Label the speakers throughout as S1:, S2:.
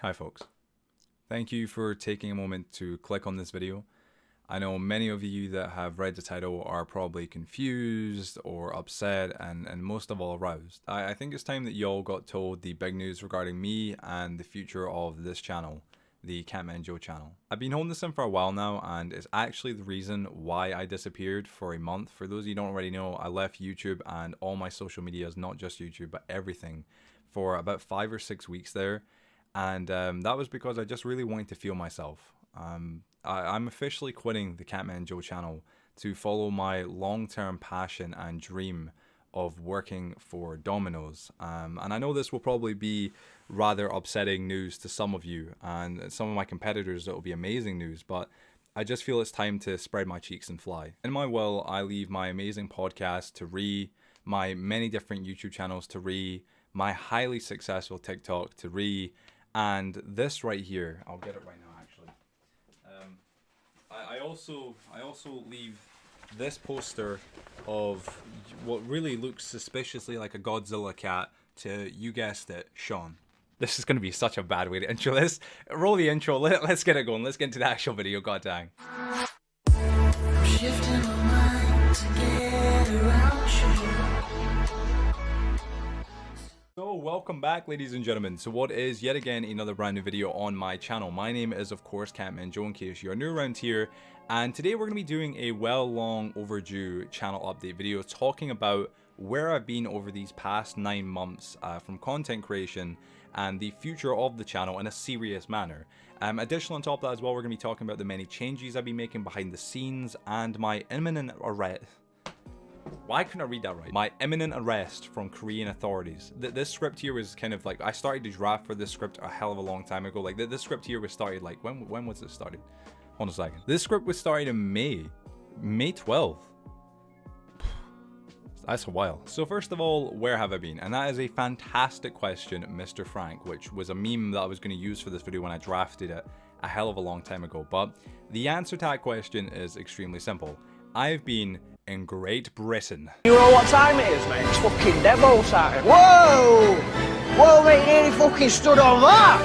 S1: Hi folks, thank you for taking a moment to click on this video. I know many of you that have read the title are probably confused or upset and most of all aroused. I think it's time that y'all got told the big news regarding me and the future of this channel, the Catmanjoe channel. I've been holding this in for a while now, and it's actually the reason why I disappeared for a month. For those of you who don't already know, I left YouTube and all my social medias, not just YouTube but everything, for about 5 or 6 weeks there. And that was because I just really wanted to feel myself. I'm officially quitting the Catmanjoe channel to follow my long-term passion and dream of working for Domino's. And I know this will probably be rather upsetting news to some of you, and some of my competitors it will be amazing news, but I just feel it's time to spread my cheeks and fly. In my will, I leave my amazing podcast to Ree, my many different YouTube channels to Ree, my highly successful TikTok to Ree, and this right here, I'll get it right now actually. I also leave this poster of what really looks suspiciously like a Godzilla cat to, you guessed it, Sean. This is going to be such a bad way to intro this. Roll the intro, let's get it going, let's get into the actual video, god dang. I'm shifting my mind to get around you. So welcome back, ladies and gentlemen, to what is yet again another brand new video on my channel. My name is of course Catmanjoe, in case you're new around here, and today we're going to be doing a long overdue channel update video talking about where I've been over these past 9 months from content creation and the future of the channel in a serious manner. Additional on top of that as well, we're going to be talking about the many changes I've been making behind the scenes and my imminent arrest. Why couldn't I read that right? My imminent arrest from Korean authorities. This script here was kind of like, I started to draft for this script a hell of a long time ago. Like this script here was started like, when was it started? Hold on a second. This script was started in May 12th. That's a while. So first of all, where have I been? And that is a fantastic question, Mr. Frank, which was a meme that I was going to use for this video when I drafted it a hell of a long time ago. But the answer to that question is extremely simple. I've been in Great Britain.
S2: You know what time it is, mate? It's fucking Devil's out. Whoa! Whoa, mate, nearly fucking stood on that!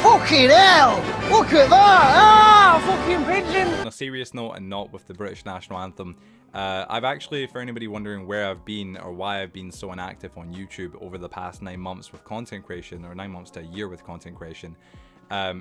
S2: Fucking hell! Look at that! Ah, fucking pigeon!
S1: On a serious note, and not with the British national anthem, I've actually, for anybody wondering where I've been or why I've been so inactive on YouTube over the past 9 months with content creation, or 9 months to a year with content creation,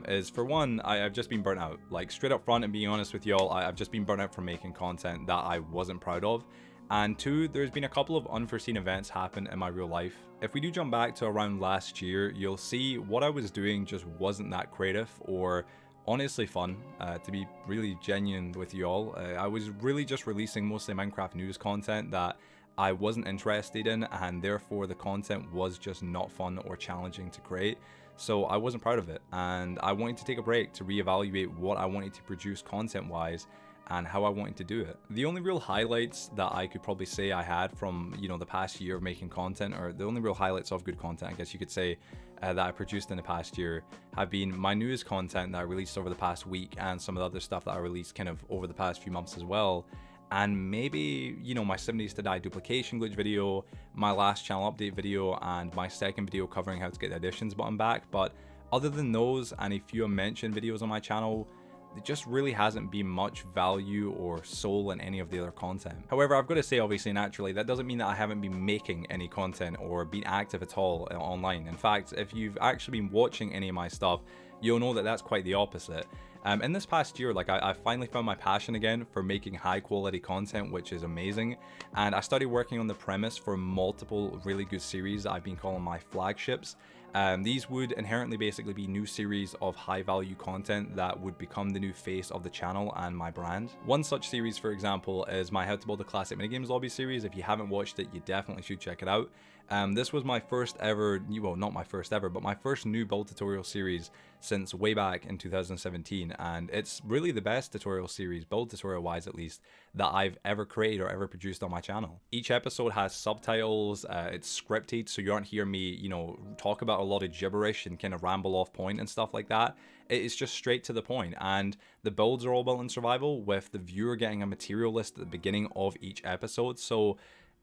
S1: is for one, I've just been burnt out. Like straight up front and being honest with y'all, I've just been burnt out from making content that I wasn't proud of. And two, there's been a couple of unforeseen events happen in my real life. If we do jump back to around last year, you'll see what I was doing just wasn't that creative or honestly fun, to be really genuine with y'all. I was really just releasing mostly Minecraft news content that I wasn't interested in, and therefore the content was just not fun or challenging to create. So I wasn't proud of it, and I wanted to take a break to reevaluate what I wanted to produce content wise and how I wanted to do it. The only real highlights that I could probably say I had from, you know, the past year of making content, or the only real highlights of good content, I guess you could say, that I produced in the past year have been my news content that I released over the past week and some of the other stuff that I released kind of over the past few months as well. And maybe, you know, my 7 days to die duplication glitch video, my last channel update video, and my second video covering how to get the additions button back. But other than those and a few mentioned videos on my channel, there just really hasn't been much value or soul in any of the other content. However, I've got to say, obviously, naturally, that doesn't mean that I haven't been making any content or been active at all online. In fact, if you've actually been watching any of my stuff, you'll know that that's quite the opposite. In this past year, like I finally found my passion again for making high quality content, which is amazing. And I started working on the premise for multiple really good series I've been calling my flagships. These would inherently basically be new series of high value content that would become the new face of the channel and my brand. One such series, for example, is my How to Build a Classic Minigames Lobby series. If you haven't watched it, you definitely should check it out. This was my first ever, well, not my first ever, but my first new build tutorial series since way back in 2017, and it's really the best tutorial series, build tutorial wise at least, that I've ever created or ever produced on my channel. Each episode has subtitles, it's scripted, so you aren't hearing me, you know, talk about a lot of gibberish and kind of ramble off point and stuff like that. It's just straight to the point, and the builds are all built in survival with the viewer getting a material list at the beginning of each episode. So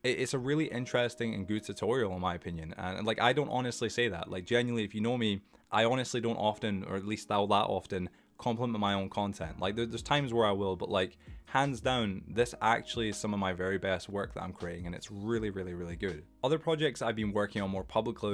S1: it's a really interesting and good tutorial in my opinion. And like, I don't honestly say that. Like, genuinely, if you know me, I honestly don't often, or at least that often, compliment my own content. Like, there's times where I will, but like, hands down, this actually is some of my very best work that I'm creating, and it's really, really, really good. Other projects I've been working on more publicly,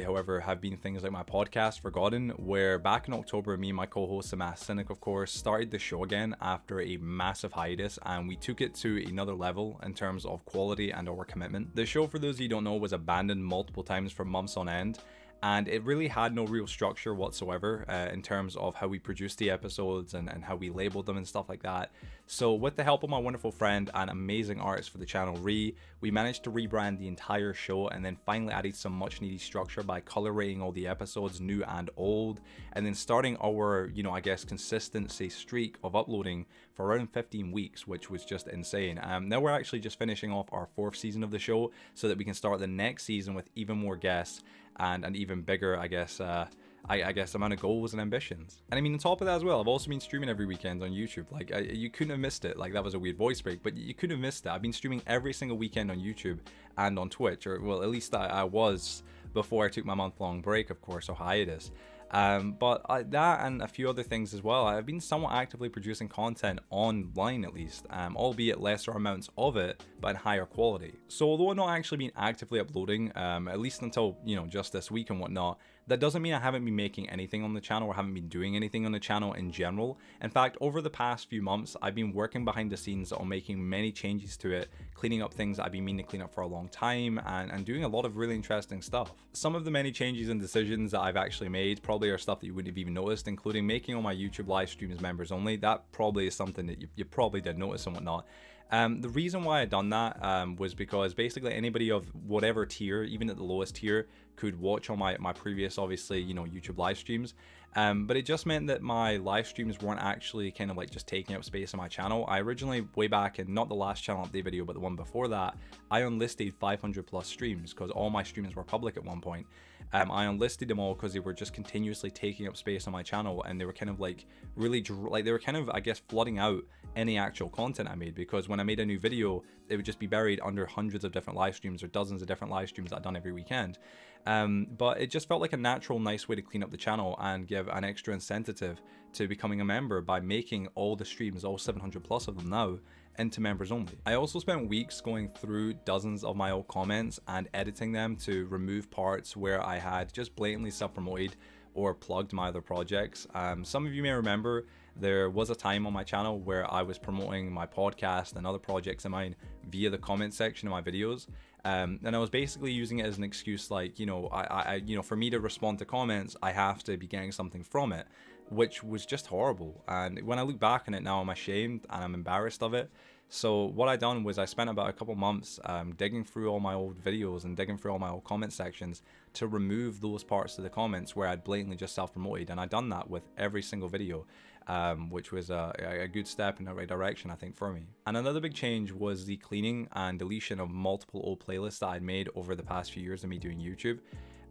S1: however, have been things like my podcast, Forgotten, where back in October, me and my co-host, Amass Cynic, of course, started the show again after a massive hiatus, and we took it to another level in terms of quality and our commitment. The show, for those of you who don't know, was abandoned multiple times for months on end, and it really had no real structure whatsoever in terms of how we produced the episodes and how we labeled them and stuff like that. So with the help of my wonderful friend and amazing artist for the channel, Ree, we managed to rebrand the entire show and then finally added some much needed structure by color rating all the episodes, new and old, and then starting our, you know, I guess consistency streak of uploading for around 15 weeks, which was just insane. Now we're actually just finishing off our 4th season of the show so that we can start the next season with even more guests and an even bigger, I guess, amount of goals and ambitions. And I mean, on top of that as well, I've also been streaming every weekend on YouTube. Like, you couldn't have missed it. Like, that was a weird voice break, but you couldn't have missed it. I've been streaming every single weekend on YouTube and on Twitch, or well, at least I was before I took my month-long break, of course, or hiatus. But that and a few other things as well. I've been somewhat actively producing content online, at least, albeit lesser amounts of it, but in higher quality. So although I've not actually been actively uploading, at least until, you know, just this week and whatnot, that doesn't mean I haven't been making anything on the channel or haven't been doing anything on the channel in general. In fact, over the past few months, I've been working behind the scenes on making many changes to it, cleaning up things that I've been meaning to clean up for a long time, and doing a lot of really interesting stuff. Some of the many changes and decisions that I've actually made probably are stuff that you wouldn't have even noticed, including making all my YouTube live streams members only. That probably is something that you probably did notice and whatnot. The reason why I done that was because basically anybody of whatever tier, even at the lowest tier, could watch on my previous, obviously, you know, YouTube live streams. But it just meant that my live streams weren't actually kind of like just taking up space on my channel. I originally, way back in not the last channel update video, but the one before that, I unlisted 500 plus streams because all my streams were public at one point. I unlisted them all because they were just continuously taking up space on my channel, and they were kind of like really they were kind of, I guess, flooding out any actual content I made, because when I made a new video, it would just be buried under hundreds of different live streams or dozens of different live streams that I'd done every weekend. But it just felt like a natural, nice way to clean up the channel and give an extra incentive to becoming a member by making all the streams, all 700 plus of them now, into members only. I also spent weeks going through dozens of my old comments and editing them to remove parts where I had just blatantly self-promoted or plugged my other projects. Some of you may remember there was a time on my channel where I was promoting my podcast and other projects of mine via the comment section of my videos. And I was basically using it as an excuse, like, you know, you know, for me to respond to comments, I have to be getting something from it, which was just horrible. And when I look back on it now, I'm ashamed and I'm embarrassed of it. So what I done was I spent about a couple months digging through all my old videos and digging through all my old comment sections to remove those parts of the comments where I'd blatantly just self-promoted. And I done that with every single video, which was a good step in the right direction, I think, for me. And another big change was the cleaning and deletion of multiple old playlists that I'd made over the past few years of me doing YouTube.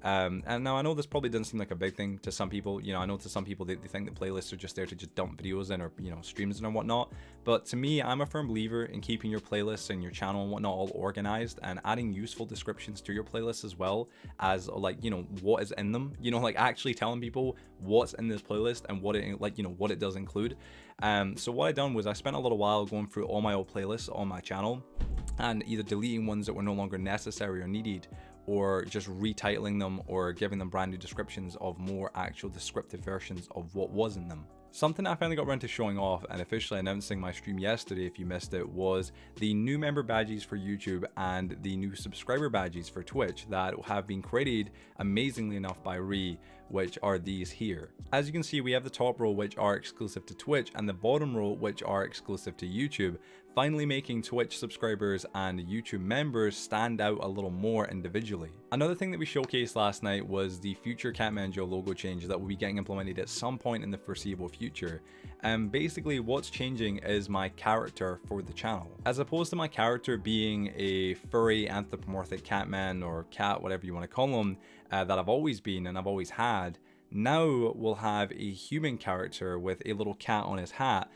S1: And now I know this probably doesn't seem like a big thing to some people. You know, I know to some people they think that playlists are just there to just dump videos in, or, you know, streams in or whatnot. But to me, I'm a firm believer in keeping your playlists and your channel and whatnot all organized, and adding useful descriptions to your playlists as well as, like, you know, what is in them. You know, like actually telling people what's in this playlist and what it, like, you know, what it does include. So what I done was I spent a little while going through all my old playlists on my channel and either deleting ones that were no longer necessary or needed, or just retitling them or giving them brand new descriptions of more actual descriptive versions of what was in them. Something I finally got around to showing off and officially announcing my stream yesterday, if you missed it, was the new member badges for YouTube and the new subscriber badges for Twitch that have been created amazingly enough by Ree, which are these here. As you can see, we have the top row which are exclusive to Twitch and the bottom row which are exclusive to YouTube, finally making Twitch subscribers and YouTube members stand out a little more individually. Another thing that we showcased last night was the future Catmanjoe logo change that will be getting implemented at some point in the foreseeable future. And basically what's changing is my character for the channel. As opposed to my character being a furry anthropomorphic catman or cat, whatever you want to call him, that I've always been and I've always had, now we'll have a human character with a little cat on his hat.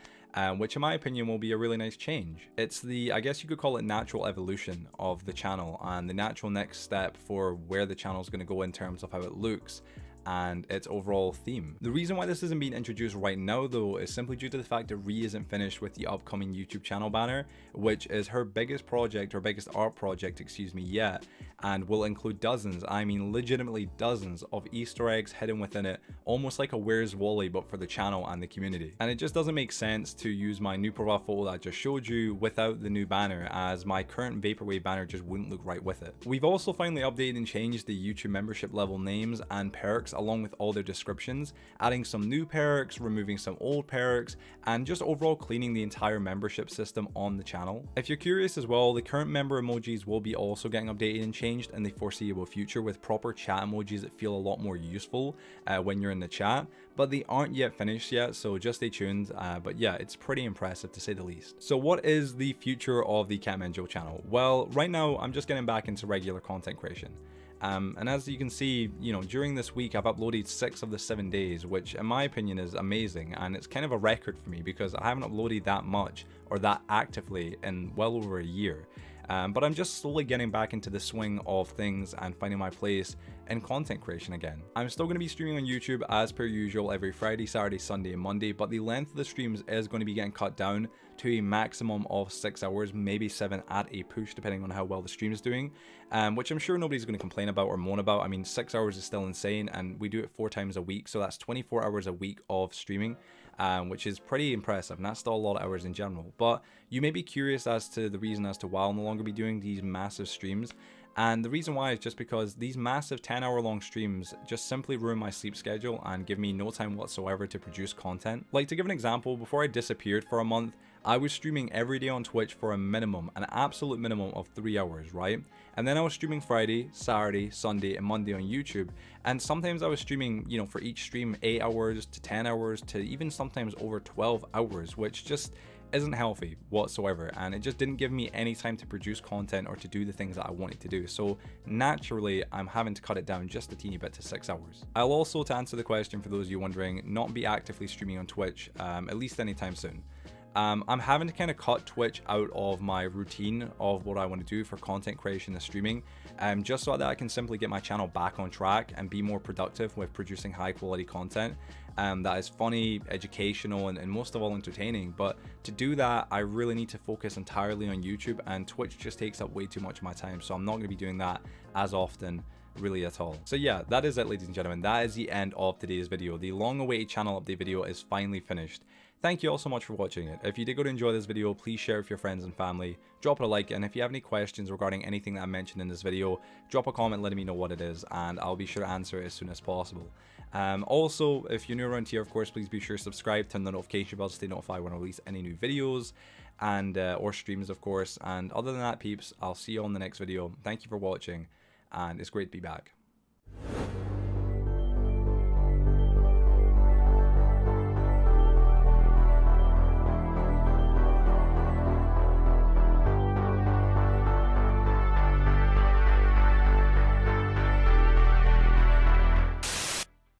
S1: which in my opinion will be a really nice change. It's the, I guess you could call it, natural evolution of the channel and the natural next step for where the channel is going to go in terms of how it looks and its overall theme. The reason why this isn't being introduced right now though is simply due to the fact that Ree isn't finished with the upcoming YouTube channel banner, which is her biggest project, or biggest art project, excuse me, yet, and will include dozens, I mean legitimately dozens, of Easter eggs hidden within it, almost like a Where's Wally but for the channel and the community. And it just doesn't make sense to use my new profile photo that I just showed you without the new banner, as my current Vaporwave banner just wouldn't look right with it. We've also finally updated and changed the YouTube membership level names and perks along with all their descriptions, adding some new perks, removing some old perks, and just overall cleaning the entire membership system on the channel. If you're curious as well, the current member emojis will be also getting updated and changed in the foreseeable future with proper chat emojis that feel a lot more useful when you're in the chat, but they aren't yet finished yet, so just stay tuned. But yeah, it's pretty impressive to say the least. So what is the future of the Catmanjoe channel? Well, right now I'm just getting back into regular content creation. And as you can see, you know, during this week I've uploaded 6 of the 7 days, which in my opinion is amazing, and it's kind of a record for me because I haven't uploaded that much or that actively in well over a year. But I'm just slowly getting back into the swing of things and finding my place in content creation again. I'm still going to be streaming on YouTube as per usual every Friday, Saturday, Sunday and Monday, but the length of the streams is going to be getting cut down to a maximum of 6 hours, maybe 7 at a push, depending on how well the stream is doing, which I'm sure nobody's going to complain about or moan about. I mean, 6 hours is still insane, and we do it 4 times a week, so that's 24 hours a week of streaming, which is pretty impressive, and that's still a lot of hours in general. But you may be curious as to the reason as to why I'll no longer be doing these massive streams. And the reason why is just because these massive 10-hour long streams just simply ruin my sleep schedule and give me no time whatsoever to produce content. Like, to give an example, before I disappeared for a month, I was streaming every day on Twitch for a minimum, an absolute minimum of 3 hours, right? And then I was streaming Friday, Saturday, Sunday, and Monday on YouTube. And sometimes I was streaming, you know, for each stream 8 hours to 10 hours to even sometimes over 12 hours, which just isn't healthy whatsoever, and it just didn't give me any time to produce content or to do the things that I wanted to do. So naturally I'm having to cut it down just a teeny bit to 6 hours. I'll also, to answer the question for those of you wondering, not be actively streaming on Twitch at least anytime soon. I'm having to kind of cut Twitch out of my routine of what I want to do for content creation and streaming, just so that I can simply get my channel back on track and be more productive with producing high quality content that is funny, educational, and most of all entertaining. But to do that, I really need to focus entirely on YouTube, and Twitch just takes up way too much of my time, so I'm not going to be doing that as often really at all. So yeah, that is it, ladies and gentlemen. That is the end of today's video. The long awaited channel update video is finally finished. Thank you all so much for watching it. If you did go to enjoy this video, please share it with your friends and family, drop it a like, and if you have any questions regarding anything that I mentioned in this video, drop a comment letting me know what it is, and I'll be sure to answer it as soon as possible. Also, if you're new around here, of course, please be sure to subscribe, turn the notification bell to stay notified when I release any new videos and or streams, of course. And other than that, peeps, I'll see you on the next video. Thank you for watching, and it's great to be back.